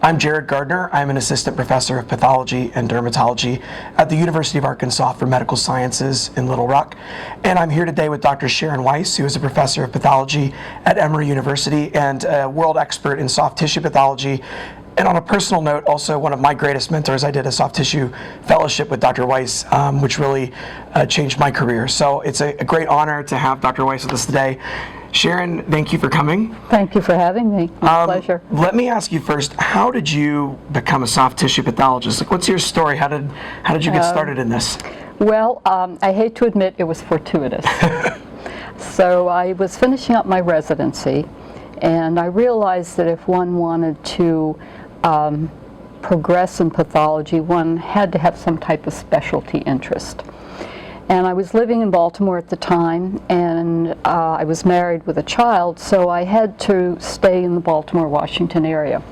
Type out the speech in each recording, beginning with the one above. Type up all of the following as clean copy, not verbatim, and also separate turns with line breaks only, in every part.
I'm Jared Gardner. I'm an assistant professor of pathology and dermatology at the University of Arkansas for Medical Sciences in Little Rock. And I'm here today with Dr. Sharon Weiss, who is a professor of pathology at Emory University and a world expert in soft tissue pathology. And on a personal note, also one of my greatest mentors. I did a soft tissue fellowship with Dr. Weiss, which really changed my career. So it's a great honor to have Dr. Weiss with us today. Sharon, thank you for coming.
Thank you for having me. My pleasure.
Let me ask you first, how did you become a soft tissue pathologist? Like, what's your story? How did you get started in this?
Well, I hate to admit it was fortuitous. So I was finishing up my residency, and I realized that if one wanted to progress in pathology, one had to have some type of specialty interest. And I was living in Baltimore at the time, and I was married with a child, so I had to stay in the Baltimore, Washington area.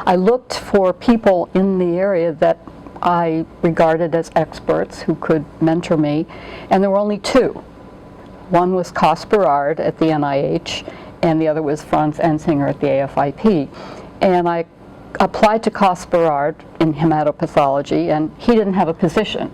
I looked for people in the area that I regarded as experts who could mentor me, and there were only two. One was Cos Berard at the NIH, and the other was Franz Ensinger at the AFIP. And I applied to Cos Berard in hematopathology, and he didn't have a position.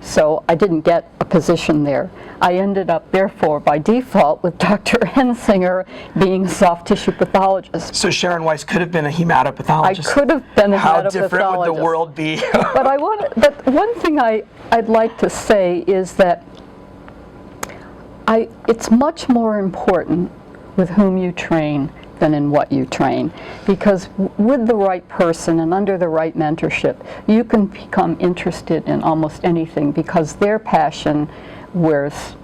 So I didn't get a position there. I ended up, therefore, by default, with Dr. Ensinger being a soft tissue pathologist.
So Sharon Weiss could have been a hematopathologist.
I could have been a hematopathologist.
How different would the world be?
But one thing I'd like to say is that it's much more important with whom you train than in what you train, because with the right person and under the right mentorship, you can become interested in almost anything because their passion wears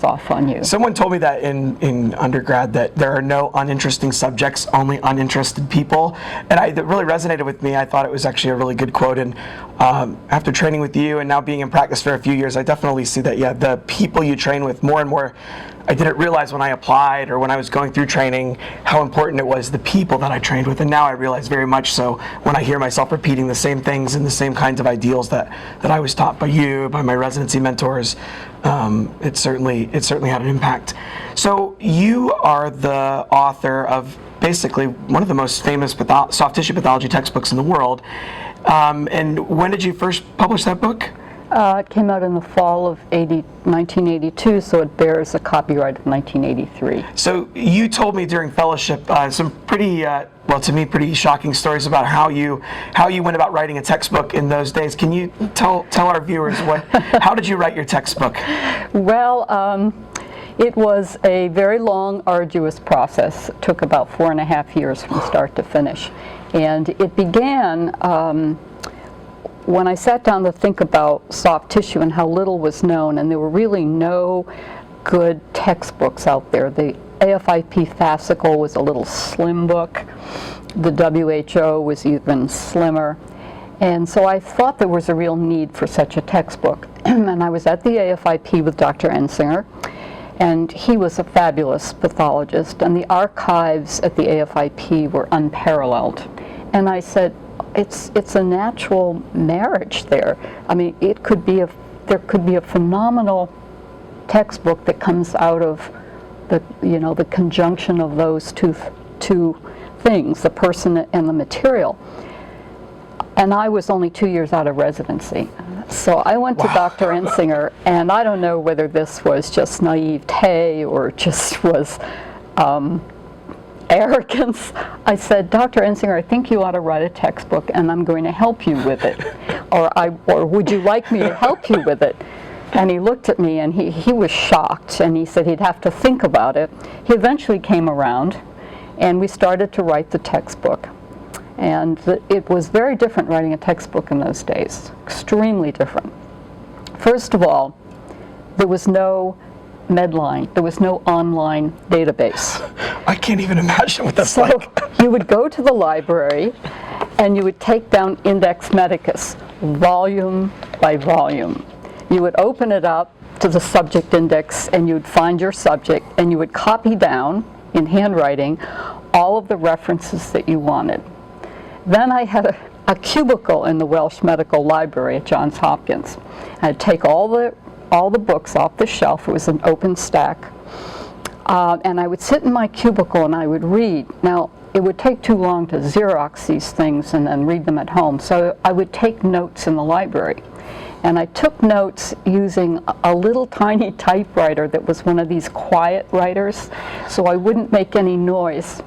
off on you.
Someone told me that in undergrad, that there are no uninteresting subjects, only uninterested people, and that really resonated with me. I thought it was actually a really good quote, and after training with you and now being in practice for a few years, I definitely see that, yeah, the people you train with more and more. I didn't realize when I applied or when I was going through training how important it was, the people that I trained with, and now I realize very much so when I hear myself repeating the same things and the same kinds of ideals that I was taught by you, by my residency mentors. It certainly had an impact. So you are the author of basically one of the most famous soft tissue pathology textbooks in the world. And when did you first publish that book?
It came out in the fall of 1982, so it bears a copyright of 1983.
So you told me during fellowship some pretty, well, to me, pretty shocking stories about how you went about writing a textbook in those days. Can you tell our viewers how did you write your textbook?
Well, it was a very long, arduous process. It took about 4.5 years from start to finish, and it began when I sat down to think about soft tissue and how little was known, and there were really no good textbooks out there. The AFIP fascicle was a little slim book. The WHO was even slimmer. And so I thought there was a real need for such a textbook. And I was at the AFIP with Dr. Ensinger, and he was a fabulous pathologist, and the archives at the AFIP were unparalleled. And I said, it's a natural marriage there. I mean, there could be a phenomenal textbook that comes out of the conjunction of those two things, the person and the material. And I was only 2 years out of residency. So I went to Dr. Ensinger, and I don't know whether this was just naivete or just was arrogance. I said, Dr. Ensinger, I think you ought to write a textbook, and I'm going to help you with it. Or would you like me to help you with it? And he looked at me, and he was shocked, and he said he'd have to think about it. He eventually came around, and we started to write the textbook. And it was very different writing a textbook in those days, extremely different. First of all, there was no Medline. There was no online database.
I can't even imagine what that's like.
So you would go to the library and you would take down Index Medicus, volume by volume. You would open it up to the subject index and you'd find your subject, and you would copy down in handwriting all of the references that you wanted. Then I had a cubicle in the Welsh Medical Library at Johns Hopkins. I'd take all the books off the shelf. It was an open stack. And I would sit in my cubicle and I would read. Now, it would take too long to Xerox these things and then read them at home. So I would take notes in the library. And I took notes using a little tiny typewriter that was one of these quiet writers, so I wouldn't make any noise.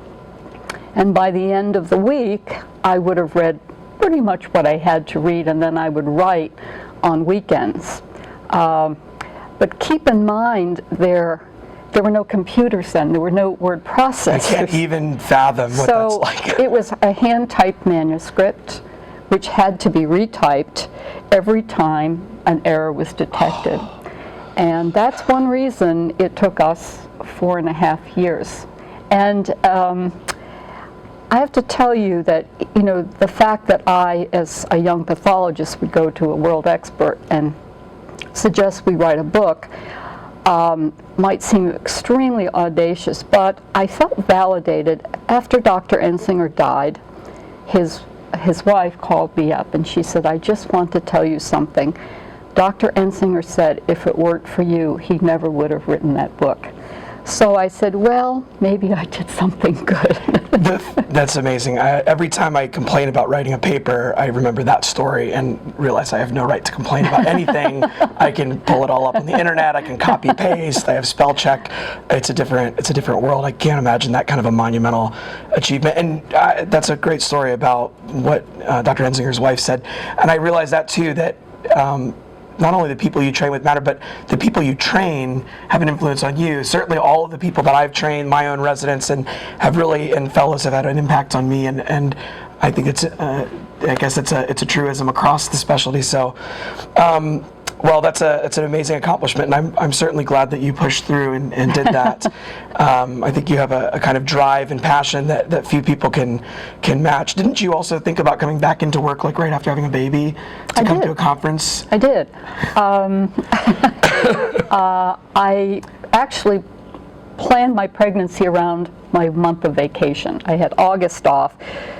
And by the end of the week, I would have read pretty much what I had to read, and then I would write on weekends. But keep in mind, there were no computers then. There were no word processors.
I can't even fathom what that's like.
So it was a hand-typed manuscript, which had to be retyped every time an error was detected. And that's one reason it took us 4.5 years. And I have to tell you that, you know, the fact that I, as a young pathologist, would go to a world expert and suggest we write a book might seem extremely audacious, but I felt validated. After Dr. Ensinger died, his wife called me up and she said, "I just want to tell you something. Dr. Ensinger said if it weren't for you, he never would have written that book." So I said, well, maybe I did something good.
That's amazing. Every time I complain about writing a paper, I remember that story and realize I have no right to complain about anything. I can pull it all up on the internet. I can copy paste. I have spell check. It's a different world. I can't imagine that kind of a monumental achievement. And that's a great story about what Dr. Ensinger's wife said. And I realized that too, that not only the people you train with matter, but the people you train have an influence on you. Certainly all of the people that I've trained, my own residents, and fellows have had an impact on me, and I think it's, I guess it's a truism across the specialty. So, well, it's an amazing accomplishment, and I'm certainly glad that you pushed through and did that. I think you have a kind of drive and passion that few people can match. Didn't you also think about coming back into work like right after having a baby to come to a conference?
I did. I actually planned my pregnancy around my month of vacation. I had August off,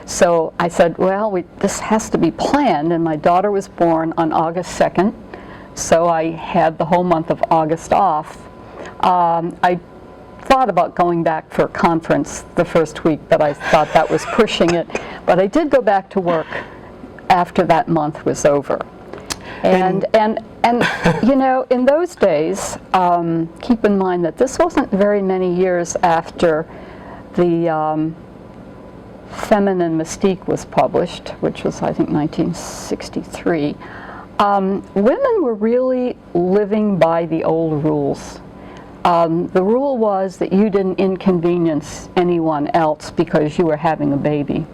so I said, well, this has to be planned, and my daughter was born on August 2nd. So I had the whole month of August off. I thought about going back for a conference the first week, but I thought that was pushing it. But I did go back to work after that month was over. And you know, in those days, keep in mind that this wasn't very many years after the Feminine Mystique was published, which was, I think, 1963. Women were really living by the old rules. The rule was that you didn't inconvenience anyone else because you were having a baby.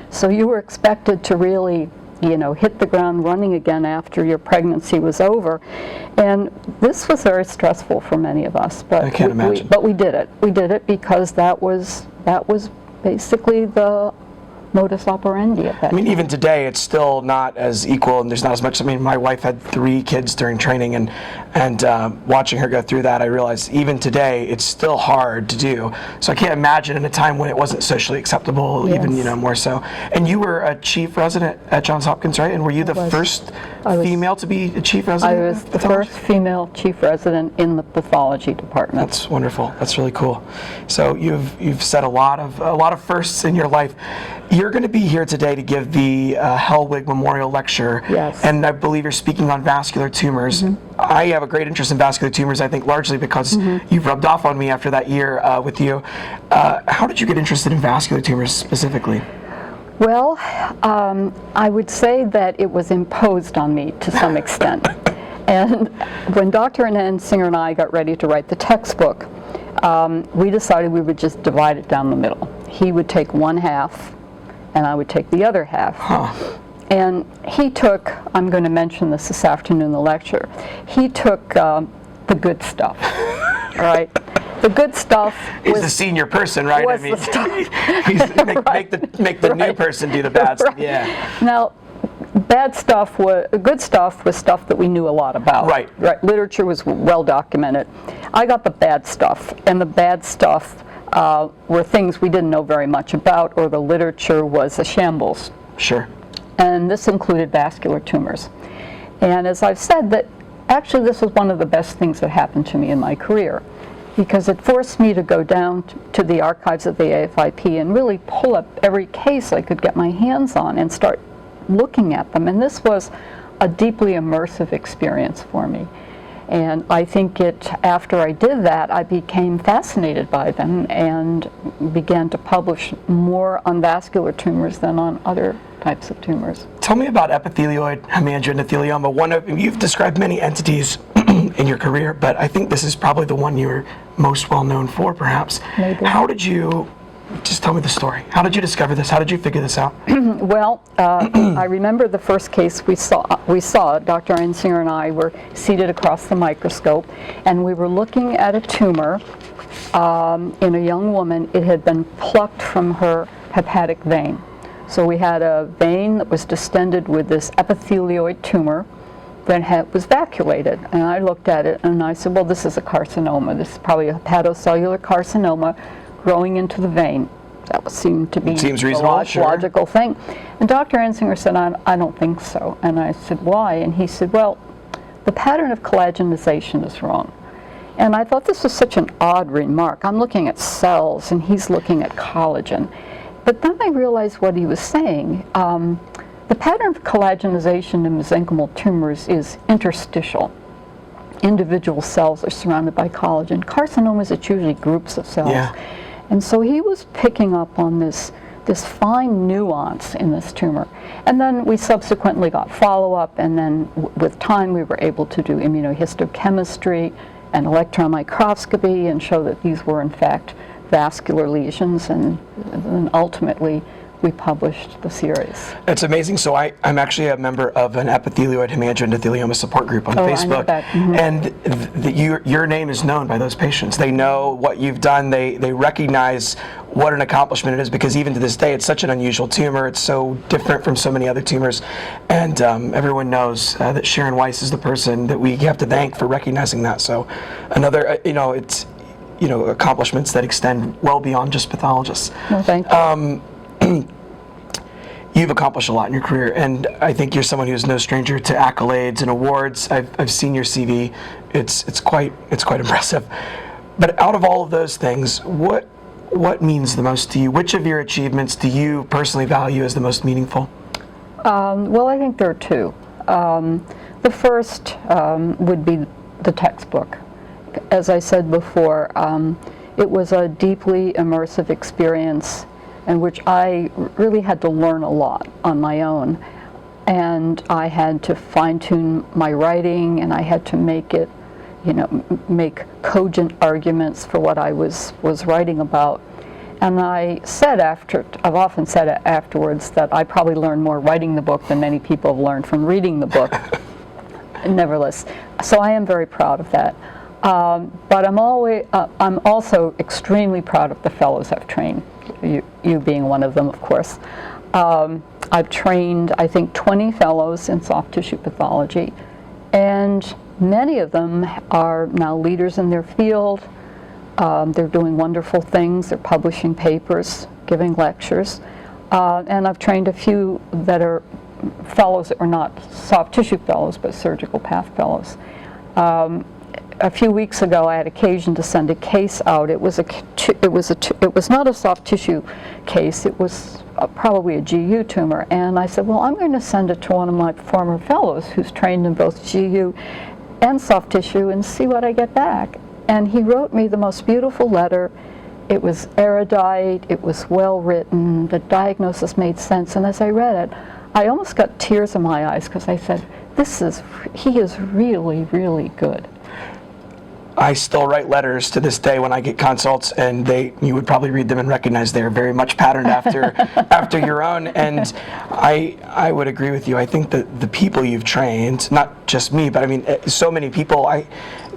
So you were expected to really, you know, hit the ground running again after your pregnancy was over. And this was very stressful for many of us. But
I can't imagine.
But we did it. We did it because that was basically the modus operandi at that time.
Even today, it's still not as equal, and there's not as much. My wife had 3 kids during training, and watching her go through that, I realized even today, it's still hard to do. So I can't imagine in a time when it wasn't socially acceptable,
Yes.
even more so. And you were a chief resident at Johns Hopkins, right? And were you the first female to be a chief resident?
I was the first female chief resident in the pathology department.
That's wonderful. That's really cool. So you've said a lot of firsts in your life. You're going to be here today to give the Helwig Memorial Lecture.
Yes.
And I believe you're speaking on vascular tumors. Mm-hmm. I have a great interest in vascular tumors, I think largely because you've rubbed off on me after that year with you. How did you get interested in vascular tumors specifically?
Well, I would say that it was imposed on me to some extent. And when Dr. Ensinger and I got ready to write the textbook, we decided we would just divide it down the middle. He would take one half, and I would take the other half.
Huh.
And he took, I'm going to mention this afternoon in the lecture, he took the good stuff, all right? The good stuff was...
He's the senior person, right?
Was the stuff.
Make the new person do the bad stuff.
Right.
Yeah.
Now, good stuff was stuff that we knew a lot about.
Right.
Right. Literature was well documented. I got the bad stuff, and the bad stuff were things we didn't know very much about, or the literature was a shambles.
Sure.
And this included vascular tumors. And as I've said, that actually this was one of the best things that happened to me in my career. because it forced me to go down to the archives of the AFIP and really pull up every case I could get my hands on and start looking at them. And this was a deeply immersive experience for me. And I think after I did that, I became fascinated by them and began to publish more on vascular tumors than on other types of tumors.
Tell me about epithelioid hemangioendothelioma. You've described many entities in your career, but I think this is probably the one you're most well known for, perhaps.
Maybe.
Just tell me the story. How did you discover this? How did you figure this out?
Well, I remember the first case we saw, Dr. Einsinger and I were seated across the microscope, and we were looking at a tumor in a young woman. It had been plucked from her hepatic vein. So we had a vein that was distended with this epithelioid tumor that was vacuolated. And I looked at it and I said, well, this is a carcinoma. This is probably a hepatocellular carcinoma growing into the vein. That seemed to be a logical thing. And Dr. Einsinger said, I don't think so. And I said, why? And he said, well, the pattern of collagenization is wrong. And I thought this was such an odd remark. I'm looking at cells and he's looking at collagen. But then I realized what he was saying. The pattern of collagenization in mesenchymal tumors is interstitial. Individual cells are surrounded by collagen. Carcinomas, it's usually groups of cells.
Yeah.
And so he was picking up on this fine nuance in this tumor. And then we subsequently got follow-up, and then with time we were able to do immunohistochemistry and electron microscopy and show that these were in fact vascular lesions, and then ultimately we published the series.
It's amazing. So I'm actually a member of an epithelioid hemangioendothelioma support group on Facebook.
I know that. Mm-hmm.
And your name is known by those patients. They know what you've done. They recognize what an accomplishment it is, because even to this day, it's such an unusual tumor. It's so different from so many other tumors. And everyone knows that Sharon Weiss is the person that we have to thank for recognizing that. So another, it's, accomplishments that extend well beyond just pathologists.
Well, thank you.
You've accomplished a lot in your career, and I think you're someone who's no stranger to accolades and awards. I've seen your CV. It's quite impressive. But out of all of those things, what means the most to you? Which of your achievements do you personally value as the most meaningful?
Well, I think there are two. The first would be the textbook. As I said before, it was a deeply immersive experience in which I really had to learn a lot on my own. And I had to fine-tune my writing, and I had to make it, make cogent arguments for what I was writing about. And I've often said afterwards that I probably learned more writing the book than many people have learned from reading the book. Nevertheless, so I am very proud of that. But I'm also extremely proud of the fellows I've trained, you being one of them, of course. I've trained, I think, 20 fellows in soft tissue pathology, and many of them are now leaders in their field. They're doing wonderful things. They're publishing papers, giving lectures, and I've trained a few that are fellows that were not soft tissue fellows, but surgical path fellows. A few weeks ago, I had occasion to send a case out. It was not a soft tissue case. It was probably a GU tumor. And I said, well, I'm going to send it to one of my former fellows who's trained in both GU and soft tissue and see what I get back. And he wrote me the most beautiful letter. It was erudite. It was well written. The diagnosis made sense. And as I read it, I almost got tears in my eyes, because I said, he is really, really good.
I still write letters to this day when I get consults, and you would probably read them and recognize they're very much patterned after your own. And I would agree with you. I think that the people you've trained, not just me, but I mean so many people,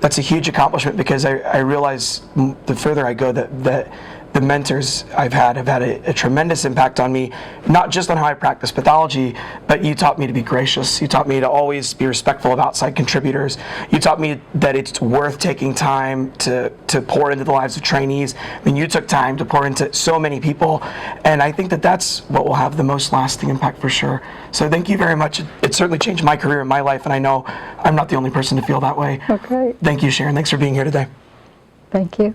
that's a huge accomplishment, because I realize the further I go that the mentors I've had have had a tremendous impact on me, not just on how I practice pathology, but you taught me to be gracious. You taught me to always be respectful of outside contributors. You taught me that it's worth taking time to pour into the lives of trainees. I mean, you took time to pour into so many people, and I think that that's what will have the most lasting impact for sure. So thank you very much. It certainly changed my career and my life, and I know I'm not the only person to feel that way.
Okay.
Thank you, Sharon. Thanks for being here today.
Thank you.